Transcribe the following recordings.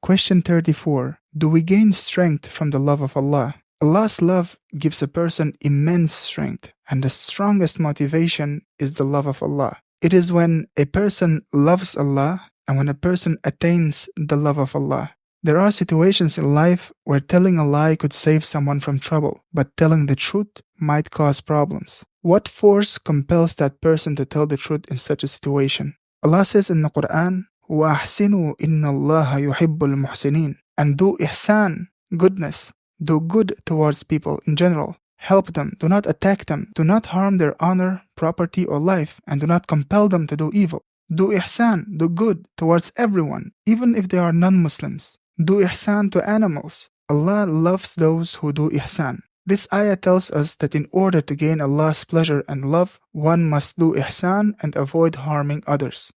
Question 34. Do we gain strength from the love of Allah? Allah's love gives a person immense strength, and the strongest motivation is the love of Allah. It is when a person loves Allah and when a person attains the love of Allah. There are situations in life where telling a lie could save someone from trouble, but telling the truth might cause problems. What force compels that person to tell the truth in such a situation? Allah says in the Quran, وَأَحْسِنُوا إِنَّ اللَّهَ يُحِبُّ الْمُحْسِنِينَ, and do ihsan, goodness. Do good towards people in general. Help them. Do not attack them. Do not harm their honor, property, or life, and do not compel them to do evil. Do ihsan, do good towards everyone, even if they are non-Muslims. Do ihsan to animals. Allah loves those who do ihsan. This ayah tells us that in order to gain Allah's pleasure and love, one must do ihsan and avoid harming others.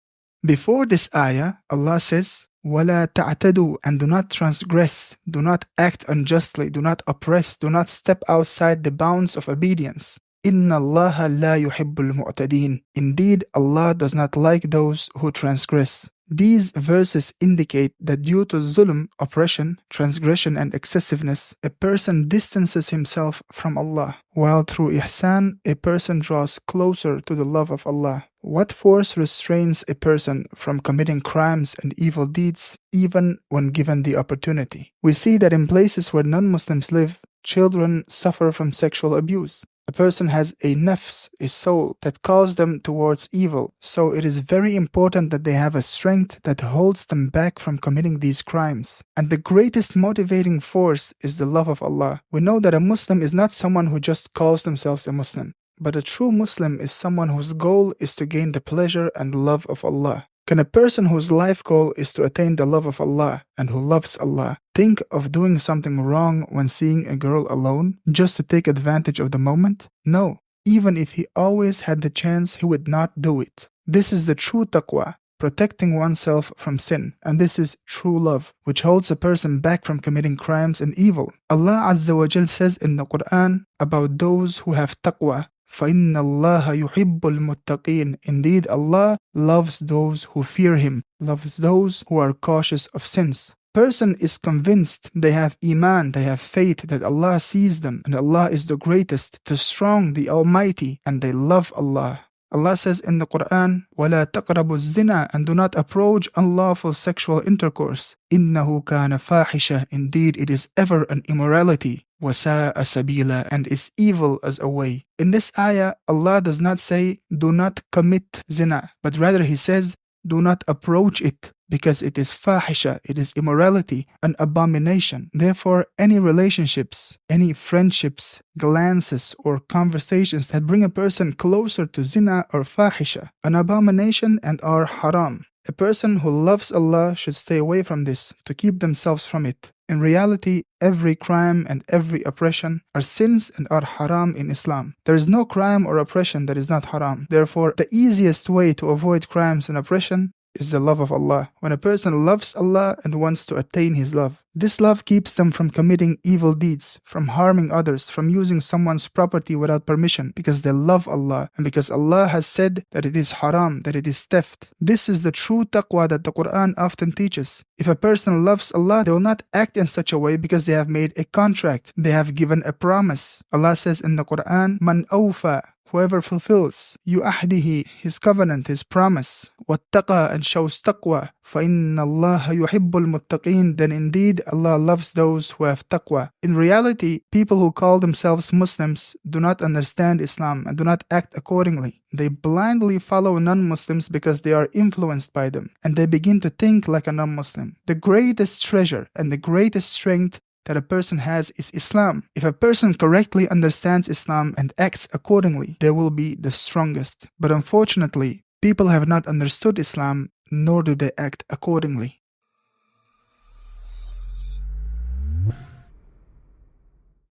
Before this ayah, Allah says, وَلَا تَعْتَدُوا, and do not transgress, do not act unjustly, do not oppress, do not step outside the bounds of obedience. إِنَّ اللَّهَ لَا يُحِبُّ الْمُعْتَدِينَ. Indeed, Allah does not like those who transgress. These verses indicate that due to zulm, oppression, transgression, and excessiveness, a person distances himself from Allah, while through ihsan, a person draws closer to the love of Allah. What force restrains a person from committing crimes and evil deeds, even when given the opportunity? We see that in places where non-Muslims live, children suffer from sexual abuse. A person has a nafs, a soul, that calls them towards evil, so it is very important that they have a strength that holds them back from committing these crimes. And the greatest motivating force is the love of Allah. We know that a Muslim is not someone who just calls themselves a Muslim, but a true Muslim is someone whose goal is to gain the pleasure and love of Allah. Can a person whose life goal is to attain the love of Allah and who loves Allah think of doing something wrong when seeing a girl alone just to take advantage of the moment? No. Even if he always had the chance, he would not do it. This is the true taqwa, protecting oneself from sin, and this is true love, which holds a person back from committing crimes and evil. Allah Azza wa Jal says in the Quran about those who have taqwa, فَإِنَّ اللَّهَ يُحِبُّ الْمُتَّقِينَ. Indeed, Allah loves those who fear Him, loves those who are cautious of sins. Person is convinced, they have iman, they have faith that Allah sees them and Allah is the greatest, the strong, the almighty, and they love Allah. Allah says in the Quran, وَلَا تَقْرَبُوا الزِّنَا, and do not approach unlawful sexual intercourse. إِنَّهُ كَانَ فَاحِشَةً. Indeed, it is ever an immorality. وَسَاءَ سَبِيلًا, and is evil as a way. In this ayah, Allah does not say, do not commit zina, but rather He says, do not approach it, because it is fahisha, it is immorality, an abomination. Therefore, any relationships, any friendships, glances, or conversations that bring a person closer to zina or fahisha, an abomination and are haram. A person who loves Allah should stay away from this, to keep themselves from it. In reality, every crime and every oppression are sins and are haram in Islam. There is no crime or oppression that is not haram. Therefore, the easiest way to avoid crimes and oppression is the love of Allah. When a person loves Allah and wants to attain His love, this love keeps them from committing evil deeds, from harming others, from using someone's property without permission, because they love Allah and because Allah has said that it is haram, that it is theft. This is the true taqwa that the Quran often teaches. If a person loves Allah, they will not act in such a way because they have made a contract, they have given a promise. Allah says in the Quran, Man awfa, whoever fulfills yu'ahdihi, his covenant, his promise, wattaqa, and shows taqwa, فَإِنَّ اللَّهَ يُحِبُّ الْمُتَّقِينَ, then indeed Allah loves those who have taqwa. In reality, people who call themselves Muslims do not understand Islam and do not act accordingly. They blindly follow non-Muslims because they are influenced by them, and they begin to think like a non-Muslim. The greatest treasure and the greatest strength that a person has is Islam. If a person correctly understands Islam and acts accordingly, they will be the strongest. But unfortunately, people have not understood Islam, nor do they act accordingly.